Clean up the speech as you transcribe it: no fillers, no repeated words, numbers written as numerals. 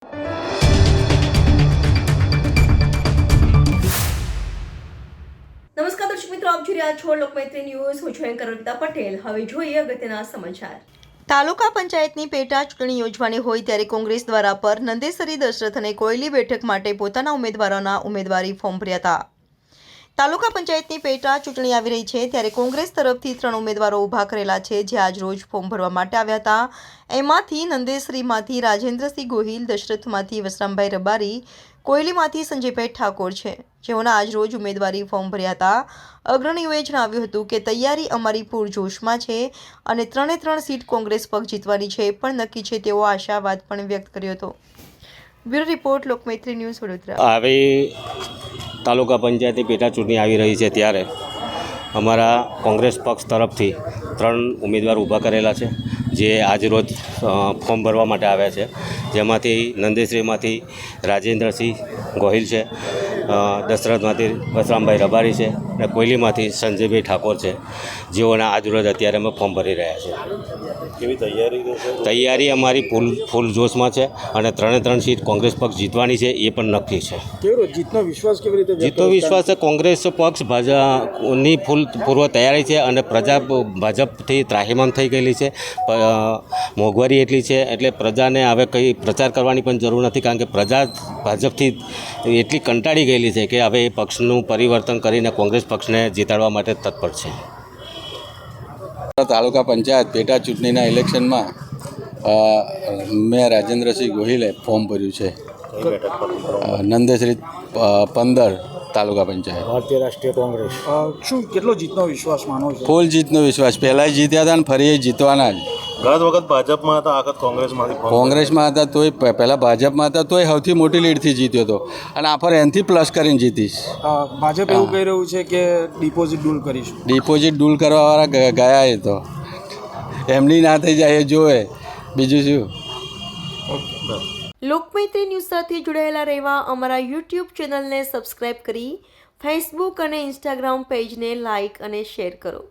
નમસ્કાર દર્શક મિત્રો, આપ જોઈ રહ્યા છો લોકમૈત્રી ન્યૂઝ. હું છું એન્કર અર્પિતા પટેલ. હવે જોઈએ અગત્યના સમાચાર. તાલુકા પંચાયતની પેટા ચૂંટણી યોજવાની હોય ત્યારે કોંગ્રેસ દ્વારા પર નંદેસરી, દશરથ અને કોયલી બેઠક માટે પોતાના ઉમેદવારોના ઉમેદવારી ફોર્મ ભર્યા હતા. તાલુકા પંચાયતની પેટા ચૂંટણી આવી રહી છે ત્યારે કોંગ્રેસ તરફથી 3 ઉમેદવારો ઊભા કરેલા છે, જે આજ રોજ ફોર્મ ભરવા માટે આવ્યા હતા. એમાંથી નંદેસરીમાંથી રાજેન્દ્રસિંહ ગોહિલ, દશરથમાંથી વસરામભાઈ રબારી, કોયલીમાંથી સંજયભાઈ ઠાકોર છે, જેઓના આજ રોજ ઉમેદવારી ફોર્મ ભર્યા હતા. અગ્રણીઓએ જણાવ્યું હતું કે તૈયારી અમારી પૂરજોશમાં છે અને 3 સીટ કોંગ્રેસ પક્ષ જીતવાની છે પણ નક્કી છે તેવો આશાવાદ પણ વ્યક્ત કર્યો હતો. Bureau report, Lokmaitri news, Vadodara. આવી તાલુકા પંચાયતની પેટા ચૂંટણી આવી રહી છે ત્યારે અમારા કોંગ્રેસ પક્ષ તરફથી 3 ઉમેદવાર ઊભા કરેલા છે, જે આજરોજ ફોર્મ ભરવા માટે આવ્યા છે. જેમાંથી નંદેશ્રીમાંથી રાજેન્દ્રસિંહ ગોહિલ છે, દશરથમાંથી વસરામભાઈ રબારી છે અને કોયલીમાંથી સંજયભાઈ ઠાકોર છે, જેઓના આજરોજ અત્યારે અમે ફોર્મ ભરી રહ્યા છીએ. કેવી તૈયારી છે? તૈયારી અમારી ફૂલ જોશમાં છે અને 3 સીટ કોંગ્રેસ પક્ષ જીતવાની છે એ પણ નક્કી છે. કેવો જીતનો વિશ્વાસ કેવી રીતે? જીતનો વિશ્વાસ છે. કોંગ્રેસ પક્ષ ભાજપની પૂર્વ તૈયારી છે અને પ્રજા ભાજપથી ત્રાહિમામ થઈ ગયેલી છે. મોંઘવારી એટલી છે એટલે પ્રજાને હવે કંઈ પ્રચાર કરવાની પણ જરૂર નથી, કારણ કે પ્રજા ભાજપથી એટલી કંટાળી ગયેલી છે કે હવે એ પક્ષનું પરિવર્તન કરીને કોંગ્રેસ પક્ષને જીતાડવા માટે તત્પર છે. તાલુકા પંચાયત પેટા ચૂંટણીના ઇલેક્શનમાં મેં રાજેન્દ્રસિંહ ગોહિલે ફોર્મ ભર્યું છે. નંદેશ્રી 15 તાલુકા પંચાયત. ભારતીય રાષ્ટ્રીય કોંગ્રેસ. શું કેટલો જીતનો વિશ્વાસ માનો છો? ફૂલ જીતનો વિશ્વાસ. પહેલાંય જીત્યા હતા ને ફરી જીતવાના જ. ગત વખત ભાજપમાં હતા, આ વખત કોંગ્રેસમાંથી. કોંગ્રેસમાં હતા તોય પહેલાં ભાજપમાં હતા તોય સૌથી મોટી લીડથી જીત્યો હતો અને આ ફર એનાથી પ્લસ કરીને જીતીશ. ભાજપ એવું કહી રહ્યું છે કે ડિપોઝિટ ડૂલ કરીશું. ડિપોઝિટ ડૂલ કરવાવાળા ગયા એ તો એમની ના થઈ જાય એ જોવે, બીજું શું. લોકમૈત્રી ન્યૂઝ સાથે જોડાયેલા રહેવા અમારા યુટ્યુબ ચેનલને સબસ્ક્રાઇબ કરી ફેસબુક અને ઇન્સ્ટાગ્રામ પેજને લાઇક અને શેર કરો.